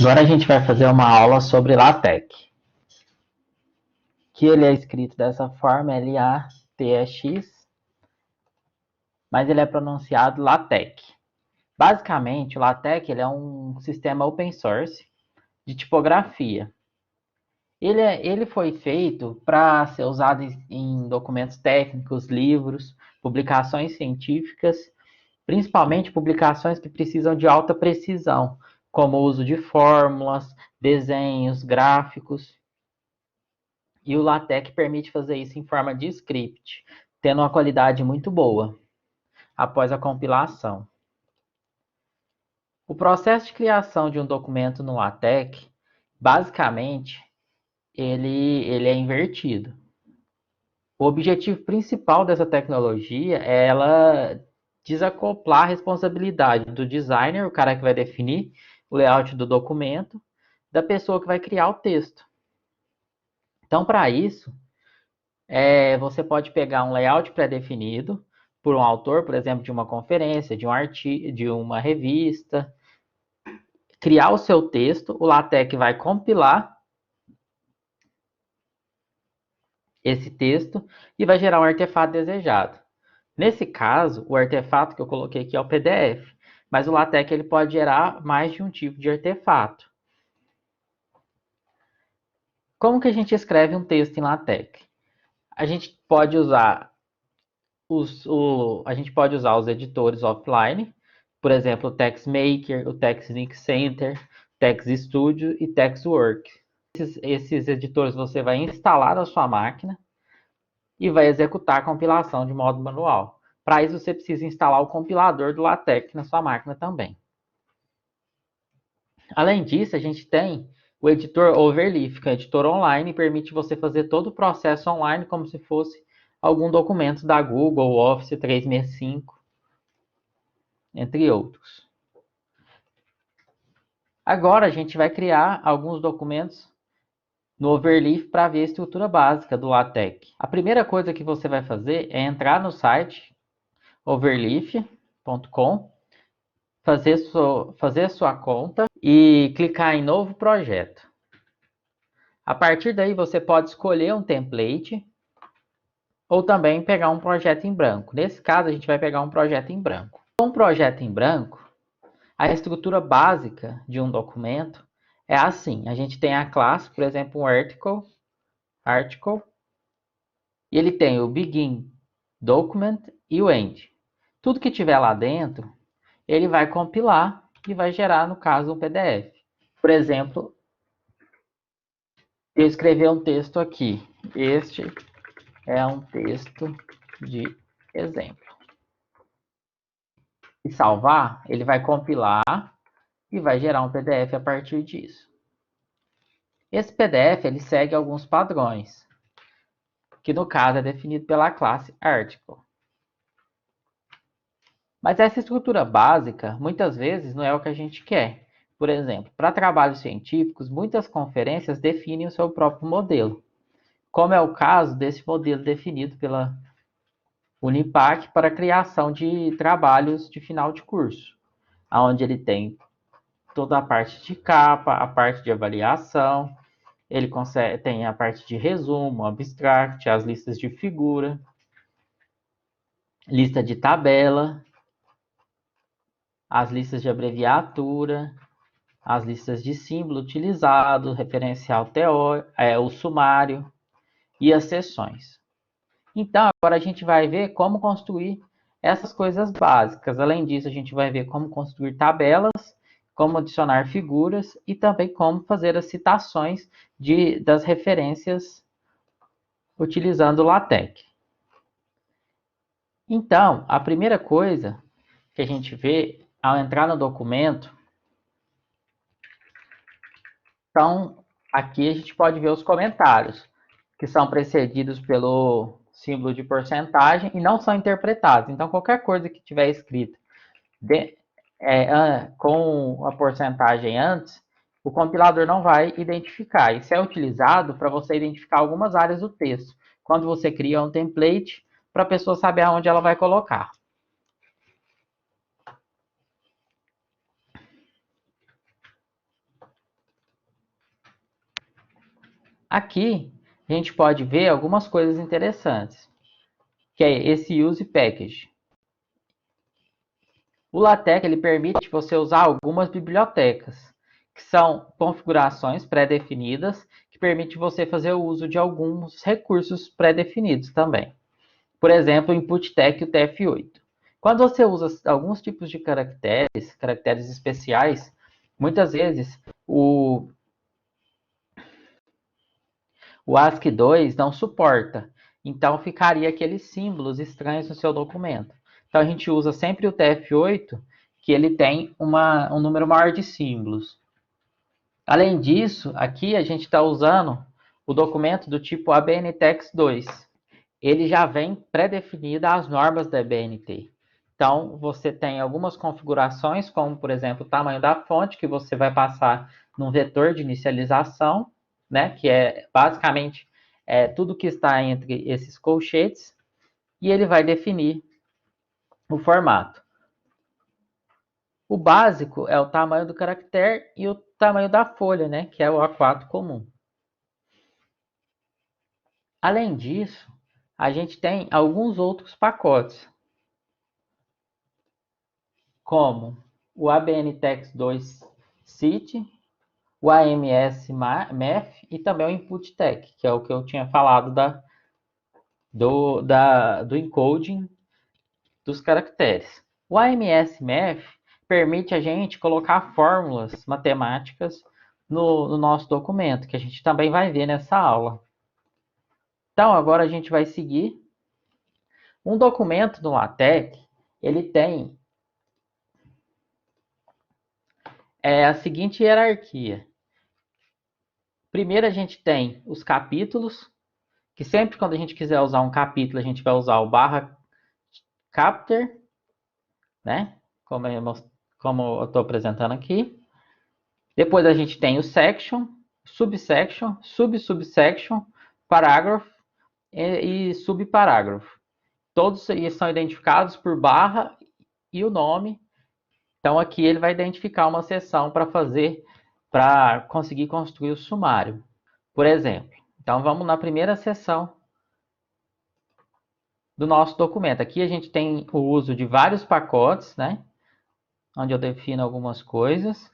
Agora a gente vai fazer uma aula sobre LaTeX, que ele é escrito dessa forma, L-A-T-E-X, mas ele é pronunciado LaTeX. Basicamente, o LaTeX ele é um sistema open source de tipografia. Ele foi feito para ser usado em documentos técnicos, livros, publicações científicas, principalmente publicações que precisam de alta precisão, como o uso de fórmulas, desenhos, gráficos. E o LaTeX permite fazer isso em forma de script, tendo uma qualidade muito boa após a compilação. O processo de criação de um documento no LaTeX, basicamente, ele é invertido. O objetivo principal dessa tecnologia é ela desacoplar a responsabilidade do designer, o cara que vai definir o layout do documento, da pessoa que vai criar o texto. Então, para isso, você pode pegar um layout pré-definido por um autor, por exemplo, de uma conferência, de um artigo, de uma revista, criar o seu texto, o LaTeX vai compilar esse texto e vai gerar um artefato desejado. Nesse caso, o artefato que eu coloquei aqui é o PDF, mas o LaTeX ele pode gerar mais de um tipo de artefato. Como que a gente escreve um texto em LaTeX? A gente pode usar os editores offline, por exemplo, o TextMaker, o TextInk Center, TextStudio e TextWorks. Esses editores você vai instalar na sua máquina e vai executar a compilação de modo manual. Para isso, você precisa instalar o compilador do LaTeX na sua máquina também. Além disso, a gente tem o editor Overleaf, que é um editor online e permite você fazer todo o processo online como se fosse algum documento da Google, Office 365, entre outros. Agora a gente vai criar alguns documentos no Overleaf para ver a estrutura básica do LaTeX. A primeira coisa que você vai fazer é entrar no site overleaf.com, fazer sua conta e clicar em novo projeto. A partir daí você pode escolher um template ou também pegar um projeto em branco. Nesse caso a gente vai pegar um projeto em branco. Com um projeto em branco, a estrutura básica de um documento é assim. A gente tem a classe, por exemplo, um article, e ele tem o begin document e o end. Tudo que tiver lá dentro, ele vai compilar e vai gerar, no caso, um PDF. Por exemplo, eu escrevi um texto aqui. Este é um texto de exemplo. E salvar, ele vai compilar e vai gerar um PDF a partir disso. Esse PDF ele segue alguns padrões, que no caso é definido pela classe article. Mas essa estrutura básica, muitas vezes, não é o que a gente quer. Por exemplo, para trabalhos científicos, muitas conferências definem o seu próprio modelo, como é o caso desse modelo definido pela Unipac para a criação de trabalhos de final de curso, onde ele tem toda a parte de capa, a parte de avaliação, ele tem a parte de resumo, abstract, as listas de figura, lista de tabela, as listas de abreviatura, as listas de símbolo utilizado, referencial teórico, o sumário e as seções. Então, agora a gente vai ver como construir essas coisas básicas. Além disso, a gente vai ver como construir tabelas, como adicionar figuras e também como fazer as citações das referências utilizando o LaTeX. Então, a primeira coisa que a gente vê ao entrar no documento, então aqui a gente pode ver os comentários, que são precedidos pelo símbolo de porcentagem e não são interpretados. Então, qualquer coisa que tiver escrita com a porcentagem antes, o compilador não vai identificar. Isso é utilizado para você identificar algumas áreas do texto, quando você cria um template para a pessoa saber aonde ela vai colocar. Aqui a gente pode ver algumas coisas interessantes, que é esse Use Package. O LaTeX ele permite você usar algumas bibliotecas, que são configurações pré-definidas, que permite você fazer o uso de alguns recursos pré-definidos também. Por exemplo, o InputTex e o TF8. Quando você usa alguns tipos de caracteres especiais, muitas vezes o ASCII2 não suporta. Então, ficaria aqueles símbolos estranhos no seu documento. Então, a gente usa sempre o TF8, que ele tem um número maior de símbolos. Além disso, aqui a gente está usando o documento do tipo ABNTeX2. Ele já vem pré-definida as normas da ABNT. Então, você tem algumas configurações, como, por exemplo, o tamanho da fonte, que você vai passar num vetor de inicialização, né, que é basicamente tudo que está entre esses colchetes, e ele vai definir o formato. O básico é o tamanho do caractere e o tamanho da folha, né, que é o A4 comum. Além disso, a gente tem alguns outros pacotes, como o ABNTeX2 CIT, o AMS MEF e também o InputTex, que é o que eu tinha falado do encoding dos caracteres. O AMS MEF permite a gente colocar fórmulas matemáticas no nosso documento, que a gente também vai ver nessa aula. Então, agora a gente vai seguir. Um documento no LaTeX, ele tem a seguinte hierarquia. Primeiro a gente tem os capítulos, que sempre quando a gente quiser usar um capítulo, a gente vai usar o barra chapter, né? Como eu estou apresentando aqui. Depois a gente tem o section, subsection, subsubsection, parágrafo e subparágrafo. Todos são identificados por barra e o nome. Então aqui ele vai identificar uma seção para conseguir construir o sumário, por exemplo. Então vamos na primeira seção do nosso documento. Aqui a gente tem o uso de vários pacotes, né? Onde eu defino algumas coisas.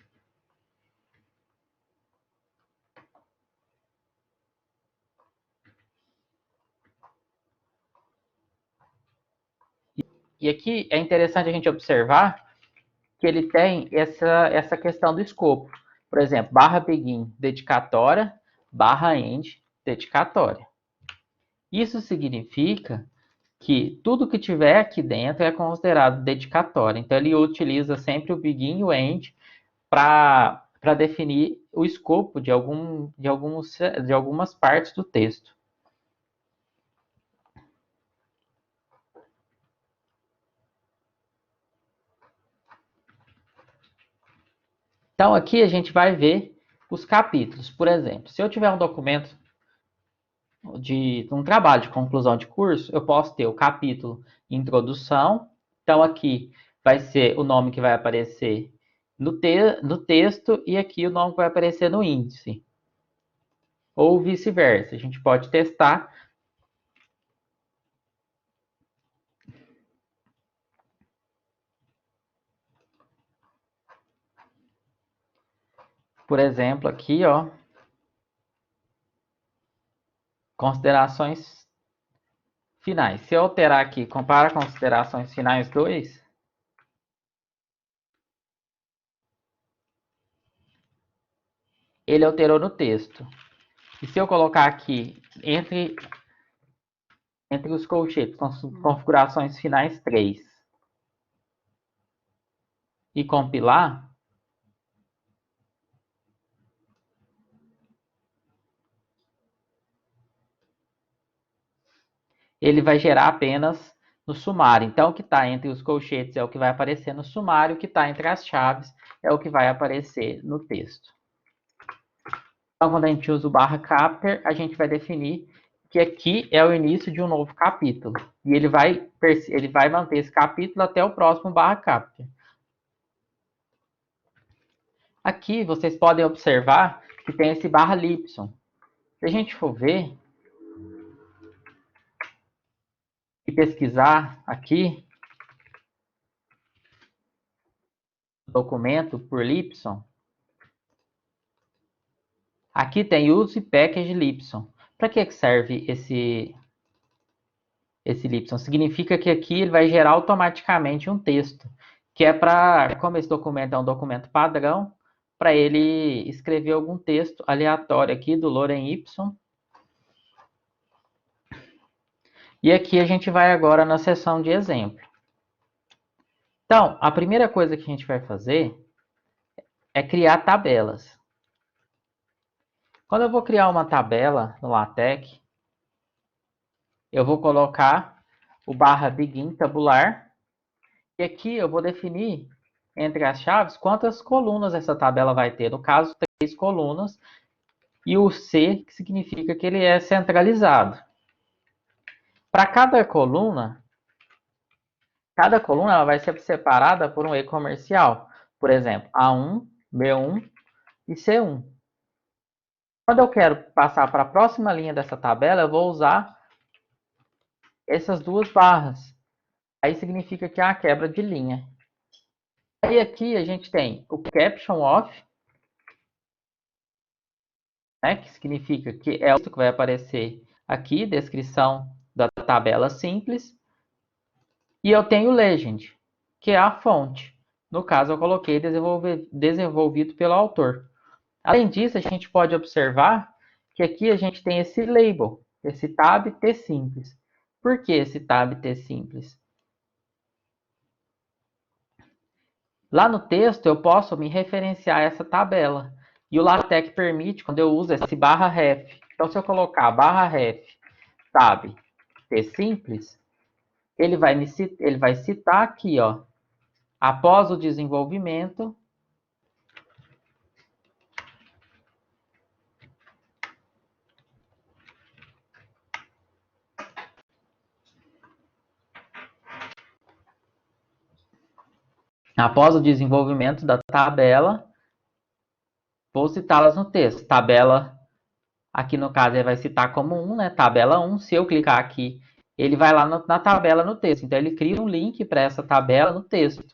E aqui é interessante a gente observar que ele tem essa questão do escopo. Por exemplo, barra begin, dedicatória, barra end, dedicatória. Isso significa que tudo que tiver aqui dentro é considerado dedicatório. Então, ele utiliza sempre o begin e o end para definir o escopo de algumas partes do texto. Então, aqui a gente vai ver os capítulos. Por exemplo, se eu tiver um documento de um trabalho de conclusão de curso, eu posso ter o capítulo Introdução. Então, aqui vai ser o nome que vai aparecer no texto e aqui o nome que vai aparecer no índice. Ou vice-versa. A gente pode testar. Por exemplo, aqui, ó, considerações finais. Se eu alterar aqui, compara considerações finais 2, ele alterou no texto. E se eu colocar aqui entre os colchetes, configurações finais 3 e compilar, ele vai gerar apenas no sumário. Então, o que está entre os colchetes é o que vai aparecer no sumário, o que está entre as chaves é o que vai aparecer no texto. Então, quando a gente usa o barra capter, a gente vai definir que aqui é o início de um novo capítulo. E ele vai manter esse capítulo até o próximo barra capter. Aqui vocês podem observar que tem esse barra lipson. Se a gente for ver e pesquisar aqui, documento por Lipson, aqui tem use package Lipson. Para que serve esse Lipson? Significa que aqui ele vai gerar automaticamente um texto, que é para, como esse documento é um documento padrão, para ele escrever algum texto aleatório aqui do Lorem Ipsum. E aqui a gente vai agora na seção de exemplo. Então, a primeira coisa que a gente vai fazer é criar tabelas. Quando eu vou criar uma tabela no LaTeX, eu vou colocar o /begin tabular. E aqui eu vou definir entre as chaves quantas colunas essa tabela vai ter. No caso, 3 colunas. E o C, que significa que ele é centralizado. Para cada coluna ela vai ser separada por um e-comercial. Por exemplo, A1, B1 e C1. Quando eu quero passar para a próxima linha dessa tabela, eu vou usar essas duas barras. Aí significa que é a quebra de linha. Aí aqui a gente tem o caption off, né, que significa que é o que vai aparecer aqui, descrição da tabela simples. E eu tenho legend, que é a fonte. No caso, eu coloquei desenvolvido pelo autor. Além disso, a gente pode observar que aqui a gente tem esse label, esse tab T simples. Por que esse tab T simples? Lá no texto, eu posso me referenciar a essa tabela. E o LaTeX permite, quando eu uso esse /ref. Então, se eu colocar /ref tab T simples, ele vai citar aqui, ó, após o desenvolvimento, da tabela, vou citá-las no texto. Tabela, aqui no caso, ele vai citar como 1, né? Tabela 1. Se eu clicar aqui, ele vai lá na tabela no texto. Então, ele cria um link para essa tabela no texto.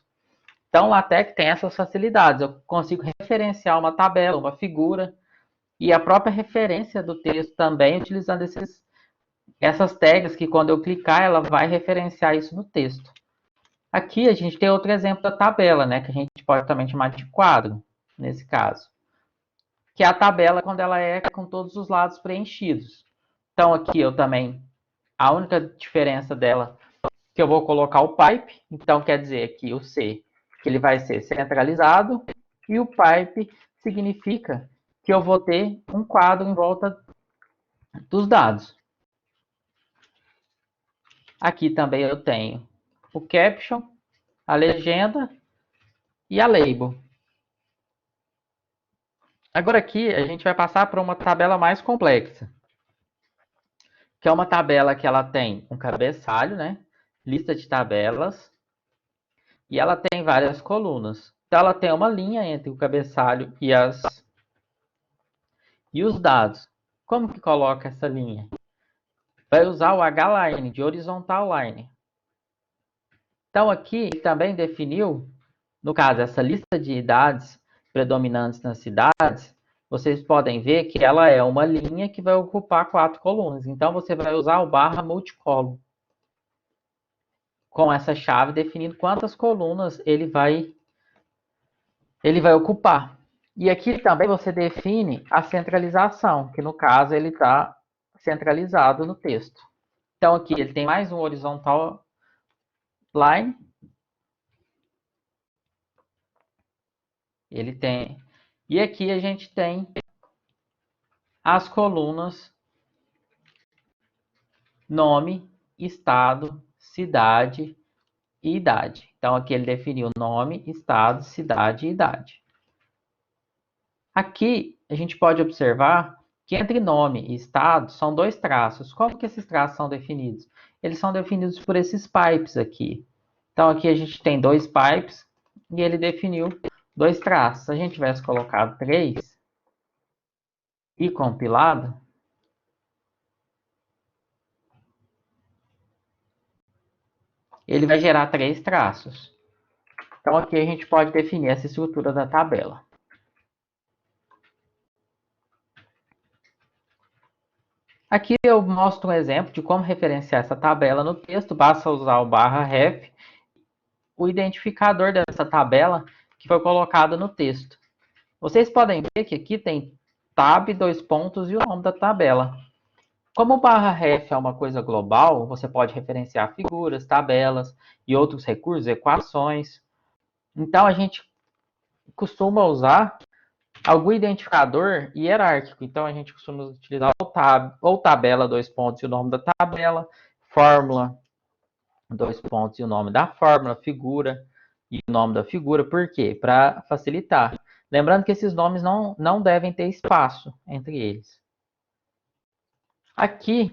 Então, o LaTeX tem essas facilidades. Eu consigo referenciar uma tabela, uma figura, e a própria referência do texto também, utilizando essas tags que, quando eu clicar, ela vai referenciar isso no texto. Aqui a gente tem outro exemplo da tabela, né, que a gente pode também chamar de quadro, nesse caso. Que é a tabela quando ela é com todos os lados preenchidos. Então aqui eu também, a única diferença dela é que eu vou colocar o pipe, então quer dizer que o C, que ele vai ser centralizado, e o pipe significa que eu vou ter um quadro em volta dos dados. Aqui também eu tenho o caption, a legenda e a label. Agora aqui a gente vai passar para uma tabela mais complexa, que é uma tabela que ela tem um cabeçalho, né? Lista de tabelas, e ela tem várias colunas. Então ela tem uma linha entre o cabeçalho e os dados. Como que coloca essa linha? Vai usar o H-line, de horizontal line. Então aqui também definiu, no caso, essa lista de idades predominantes nas cidades, vocês podem ver que ela é uma linha que vai ocupar 4 colunas. Então, você vai usar o /multicolumn com essa chave, definindo quantas colunas ele vai ocupar. E aqui também você define a centralização, que no caso ele está centralizado no texto. Então, aqui ele tem mais um horizontal line. Ele tem. E aqui a gente tem as colunas nome, estado, cidade e idade. Então, aqui ele definiu nome, estado, cidade e idade. Aqui, a gente pode observar que entre nome e estado são 2 traços. Como que esses traços são definidos? Eles são definidos por esses pipes aqui. Então, aqui a gente tem 2 pipes e ele definiu 2 traços. Se a gente tivesse colocado 3 e compilado, ele vai gerar 3 traços. Então, aqui a gente pode definir essa estrutura da tabela. Aqui eu mostro um exemplo de como referenciar essa tabela no texto. Basta usar o /ref, o identificador dessa tabela que foi colocado no texto. Vocês podem ver que aqui tem tab, 2 pontos e o nome da tabela. Como o /ref é uma coisa global, você pode referenciar figuras, tabelas e outros recursos, equações. Então, a gente costuma usar algum identificador hierárquico. Então, a gente costuma utilizar ou tabela, 2 pontos e o nome da tabela, fórmula, 2 pontos e o nome da fórmula, figura e o nome da figura. Por quê? Para facilitar. Lembrando que esses nomes não devem ter espaço entre eles. Aqui,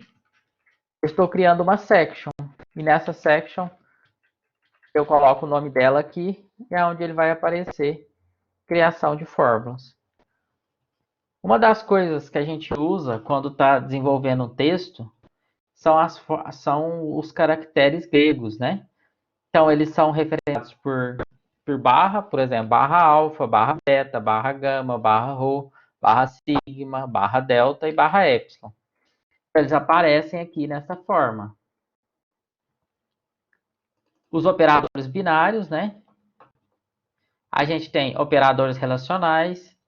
eu estou criando uma section. E nessa section, eu coloco o nome dela aqui, e é onde ele vai aparecer criação de fórmulas. Uma das coisas que a gente usa quando está desenvolvendo um texto são os caracteres gregos, né? Então, eles são referenciados por barra, por exemplo, barra alfa, barra beta, barra gama, barra rho, barra sigma, barra delta e barra epsilon. Eles aparecem aqui nessa forma. Os operadores binários, né? A gente tem operadores relacionais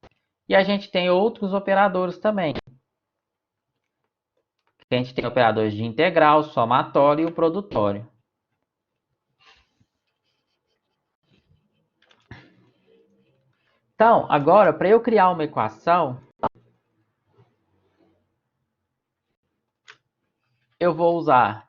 e a gente tem outros operadores também. A gente tem operadores de integral, somatório e o produtório. Então, agora, para eu criar uma equação, eu vou usar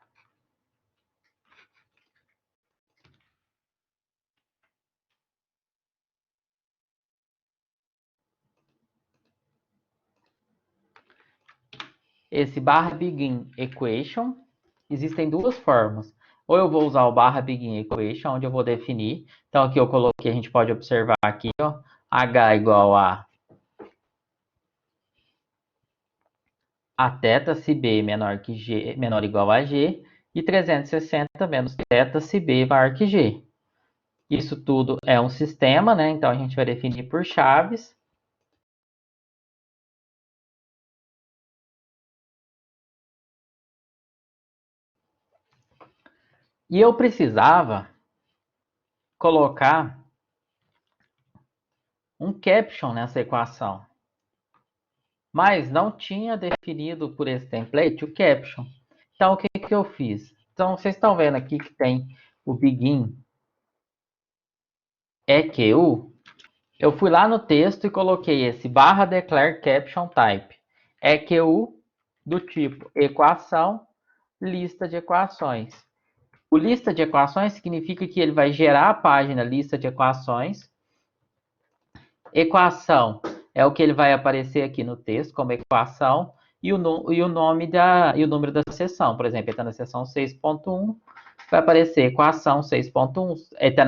esse begin equation. Existem duas formas. Ou eu vou usar o begin equation, onde eu vou definir. Então, aqui eu coloquei, a gente pode observar aqui, ó, h igual a θ se b menor que g, menor ou igual a g, e 360 menos θ se b maior que g. Isso tudo é um sistema, né? Então, a gente vai definir por chaves. E eu precisava colocar um caption nessa equação. Mas não tinha definido por esse template o caption. Então, o que eu fiz? Então, vocês estão vendo aqui que tem o begin EQU. Eu fui lá no texto e coloquei esse /declare caption type. EQU do tipo equação, lista de equações. O lista de equações significa que ele vai gerar a página lista de equações. Equação é o que ele vai aparecer aqui no texto como equação e o nome e o número da seção. Por exemplo, ele está na seção 6.1, vai aparecer equação 6.1, ele está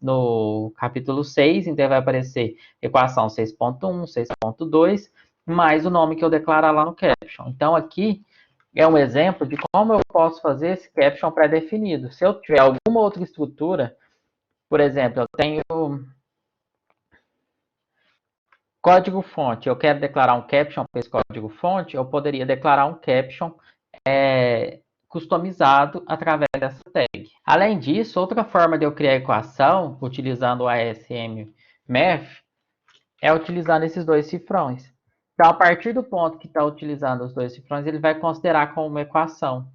no capítulo 6, então vai aparecer equação 6.1, 6.2, mais o nome que eu declarar lá no caption. Então, aqui é um exemplo de como eu posso fazer esse caption pré-definido. Se eu tiver alguma outra estrutura, por exemplo, eu tenho código-fonte, eu quero declarar um caption para esse código-fonte, eu poderia declarar um caption customizado através dessa tag. Além disso, outra forma de eu criar equação, utilizando o ASM Math, é utilizando esses dois cifrões. Então, a partir do ponto que está utilizando os dois cifrões, ele vai considerar como uma equação.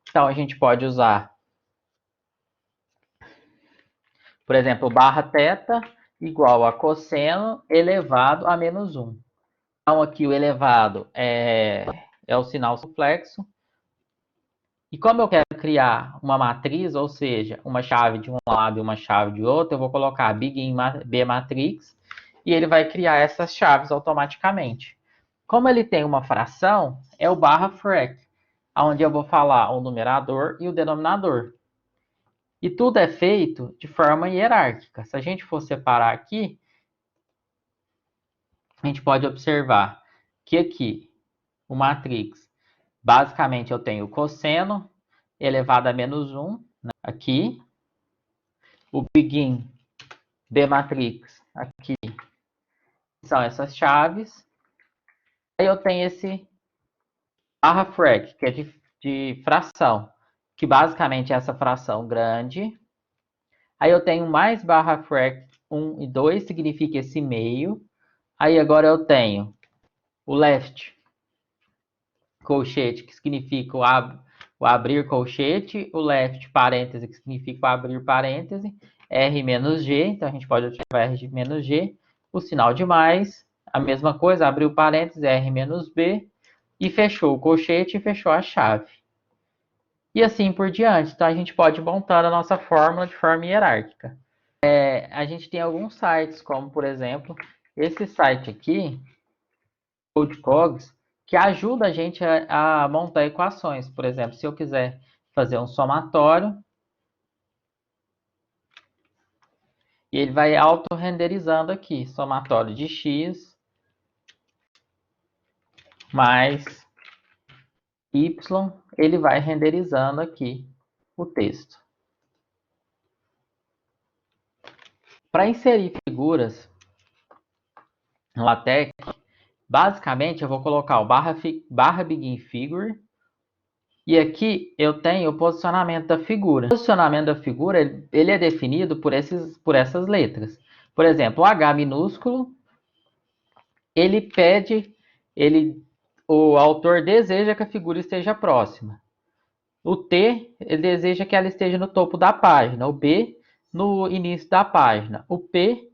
Então, a gente pode usar, por exemplo, θ igual a cosseno elevado a menos 1. Então, aqui o elevado é o sinal suplexo. E como eu quero criar uma matriz, ou seja, uma chave de um lado e uma chave de outro, eu vou colocar begin B matrix e ele vai criar essas chaves automaticamente. Como ele tem uma fração, é o /frac, onde eu vou falar o numerador e o denominador. E tudo é feito de forma hierárquica. Se a gente for separar aqui, a gente pode observar que aqui, o matrix, basicamente eu tenho cosseno elevado a menos 1, aqui, o begin bmatrix aqui, são essas chaves. Aí eu tenho esse barra frac, que é de fração, que basicamente é essa fração grande. Aí eu tenho mais barra frac 1 e 2, significa esse meio. Aí agora eu tenho o left colchete, que significa o abrir colchete, o left parêntese, que significa o abrir parêntese, R menos G, então a gente pode ativar R menos G, o sinal de mais, a mesma coisa, abriu parêntese, R menos B, e fechou o colchete e fechou a chave. E assim por diante. Então a gente pode montar a nossa fórmula de forma hierárquica. A gente tem alguns sites, como por exemplo, esse site aqui, CodeCogs, que ajuda a gente a montar equações. Por exemplo, se eu quiser fazer um somatório, e ele vai auto-renderizando aqui, somatório de x mais y, ele vai renderizando aqui o texto. Para inserir figuras no LaTeX, basicamente eu vou colocar o barra begin figure, e aqui eu tenho o posicionamento da figura. O posicionamento da figura ele é definido por essas letras. Por exemplo, o H minúsculo, ele pede, o autor deseja que a figura esteja próxima. O T, ele deseja que ela esteja no topo da página. O B, no início da página. O P,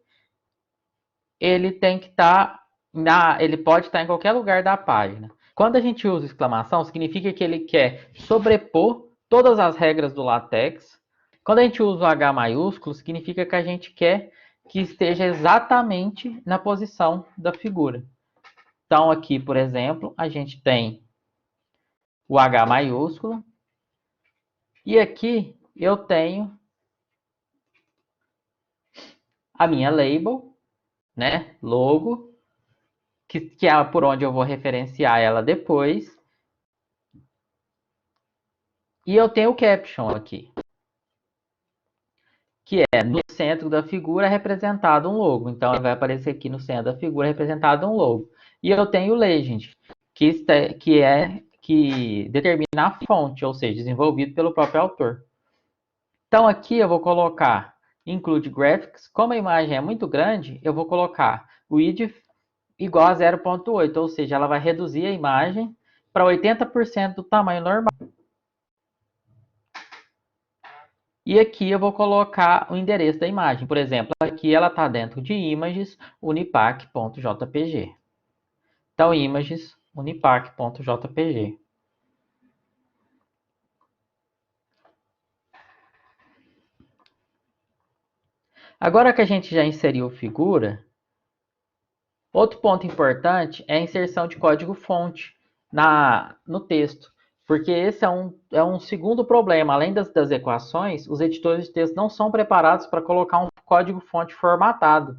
ele tem que estar, ele pode estar em qualquer lugar da página. Quando a gente usa exclamação, significa que ele quer sobrepor todas as regras do LaTeX. Quando a gente usa o H maiúsculo, significa que a gente quer que esteja exatamente na posição da figura. Então, aqui, por exemplo, a gente tem o H maiúsculo. E aqui eu tenho a minha label, né? Logo, que é por onde eu vou referenciar ela depois. E eu tenho o caption aqui, que é no centro da figura representado um logo. Então, vai aparecer aqui no centro da figura representado um logo. E eu tenho o legend, que determina a fonte, ou seja, desenvolvido pelo próprio autor. Então, aqui eu vou colocar include graphics. Como a imagem é muito grande, eu vou colocar o width igual a 0.8, ou seja, ela vai reduzir a imagem para 80% do tamanho normal. E aqui eu vou colocar o endereço da imagem. Por exemplo, aqui ela está dentro de images unipac.jpg. Então, images unipac.jpg. Agora que a gente já inseriu figura, outro ponto importante é a inserção de código-fonte no texto, porque esse é um segundo problema. Além das equações, os editores de texto não são preparados para colocar um código-fonte formatado.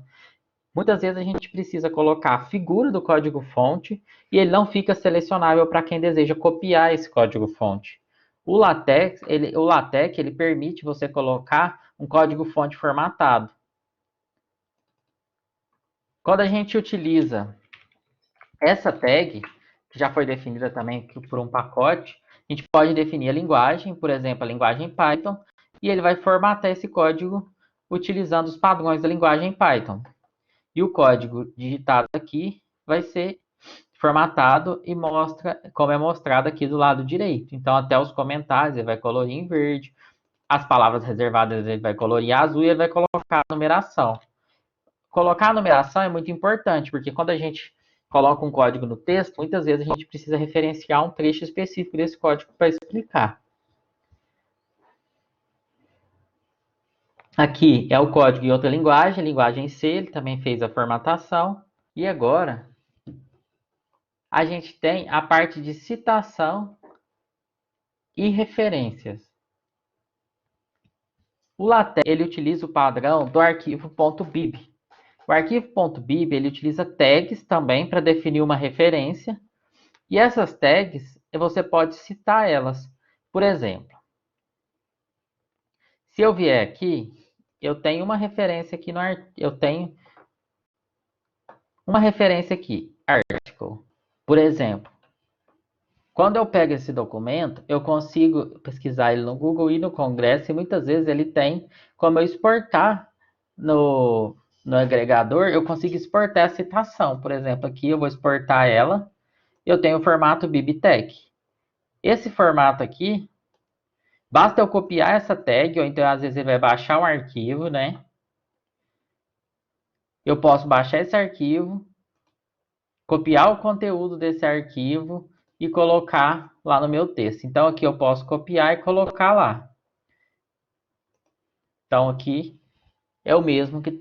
Muitas vezes a gente precisa colocar a figura do código-fonte e ele não fica selecionável para quem deseja copiar esse código-fonte. O LaTeX ele permite você colocar um código-fonte formatado. Quando a gente utiliza essa tag, que já foi definida também por um pacote, a gente pode definir a linguagem, por exemplo, a linguagem Python, e ele vai formatar esse código utilizando os padrões da linguagem Python. E o código digitado aqui vai ser formatado e mostra como é mostrado aqui do lado direito. Então, até os comentários ele vai colorir em verde, as palavras reservadas ele vai colorir azul e ele vai colocar a numeração. Colocar a numeração é muito importante, porque quando a gente coloca um código no texto, muitas vezes a gente precisa referenciar um trecho específico desse código para explicar. Aqui é o código em outra linguagem, linguagem C, ele também fez a formatação. E agora, a gente tem a parte de citação e referências. O LaTeX ele utiliza o padrão do arquivo .bib. O arquivo .bib ele utiliza tags também para definir uma referência. E essas tags, você pode citar elas. Por exemplo, Se eu vier aqui, eu tenho uma referência aqui no eu tenho uma referência aqui, article. Por exemplo, quando eu pego esse documento, eu consigo pesquisar ele no Google e no Congresso, e muitas vezes ele tem como eu exportar no agregador, eu consigo exportar a citação. Por exemplo, aqui eu vou exportar ela, eu tenho o formato BibTeX. Esse formato aqui, basta eu copiar essa tag, ou então às vezes ele vai baixar um arquivo, né? Eu posso baixar esse arquivo, copiar o conteúdo desse arquivo e colocar lá no meu texto. Então aqui eu posso copiar e colocar lá. Então aqui é o mesmo que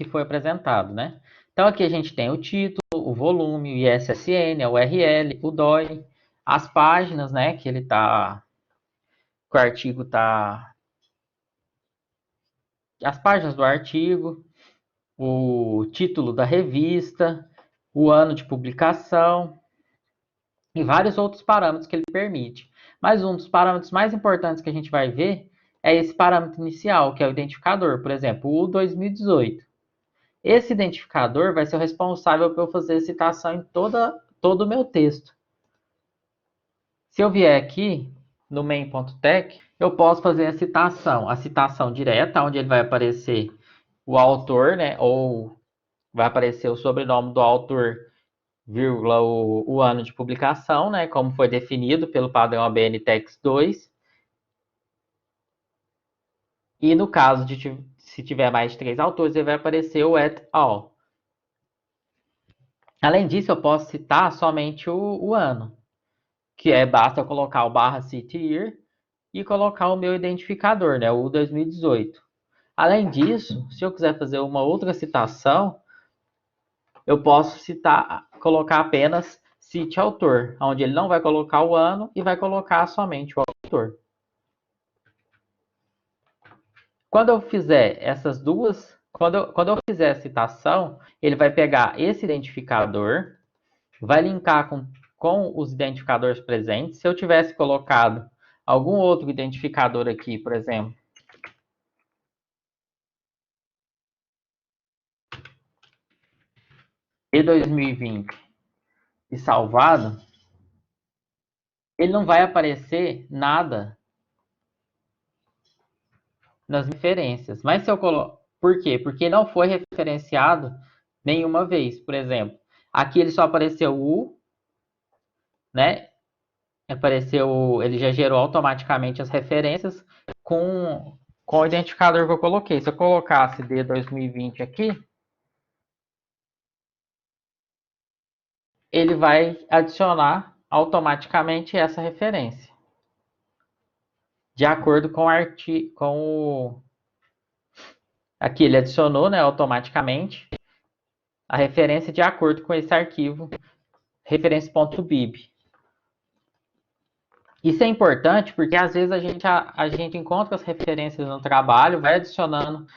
foi apresentado, né? Então aqui a gente tem o título, o volume, o ISSN, a URL, o DOI, as páginas, né, que o artigo as páginas do artigo, o título da revista, o ano de publicação e vários outros parâmetros que ele permite. Mas um dos parâmetros mais importantes que a gente vai ver é esse parâmetro inicial, que é o identificador, por exemplo, o 2018. Esse identificador vai ser o responsável por eu fazer citação em todo o meu texto. Se eu vier aqui no main.tech, eu posso fazer a citação direta, onde ele vai aparecer o autor, né, ou vai aparecer o sobrenome do autor, vírgula, o ano de publicação, né, como foi definido pelo padrão ABNTeX 2. E no caso de se tiver mais de 3 autores, ele vai aparecer o et al. Além disso, eu posso citar somente o ano, que basta eu colocar o /cite_year e colocar o meu identificador, né, o 2018. Além disso, se eu quiser fazer uma outra citação, eu posso colocar apenas cite autor, onde ele não vai colocar o ano e vai colocar somente o autor. Quando eu fizer essas duas, quando eu fizer a citação, ele vai pegar esse identificador, vai linkar com os identificadores presentes. Se eu tivesse colocado algum outro identificador aqui, por exemplo, de 2020 e salvado, ele não vai aparecer nada nas referências. Mas se eu coloco. Por quê? Porque não foi referenciado nenhuma vez. Por exemplo, aqui ele só apareceu o, né? Apareceu, ele já gerou automaticamente as referências com o identificador que eu coloquei. Se eu colocasse de 2020 aqui, ele vai adicionar automaticamente essa referência, de acordo com o aqui ele adicionou, né, automaticamente a referência de acordo com esse arquivo referência.bib. Isso é importante porque às vezes a gente encontra as referências no trabalho, vai adicionando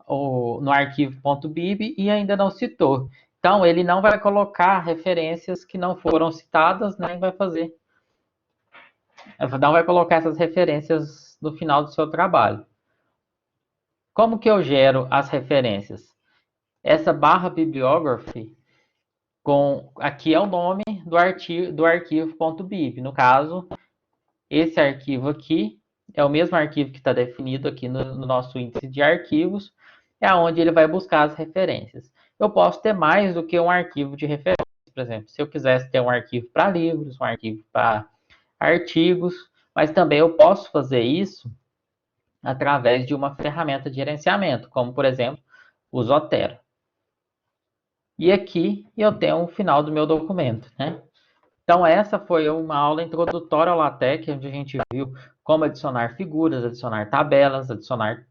no arquivo .bib e ainda não citou. Então ele não vai colocar referências que não foram citadas, nem vai não vai colocar essas referências no final do seu trabalho. Como que eu gero as referências? Essa barra bibliography, aqui é o nome do arquivo .bib. No caso, esse arquivo aqui é o mesmo arquivo que está definido aqui no nosso índice de arquivos, é onde ele vai buscar as referências. Eu posso ter mais do que um arquivo de referência. Por exemplo, se eu quisesse ter um arquivo para livros, um arquivo para artigos, mas também eu posso fazer isso através de uma ferramenta de gerenciamento, como, por exemplo, o Zotero. E aqui eu tenho o final do meu documento, né? Então, essa foi uma aula introdutória ao LaTeX, onde a gente viu como adicionar figuras, adicionar tabelas, adicionar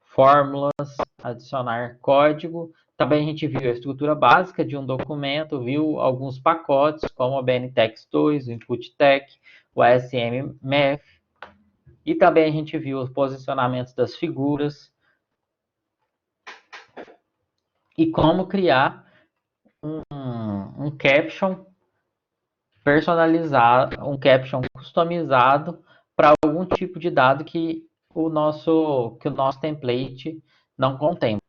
fórmulas, adicionar código. Também a gente viu a estrutura básica de um documento, viu alguns pacotes, como o BNTeX 2, o InputTeX, o ASM-Math. E também a gente viu os posicionamentos das figuras e como criar um caption personalizado, um caption customizado para algum tipo de dado que o nosso template não contempla.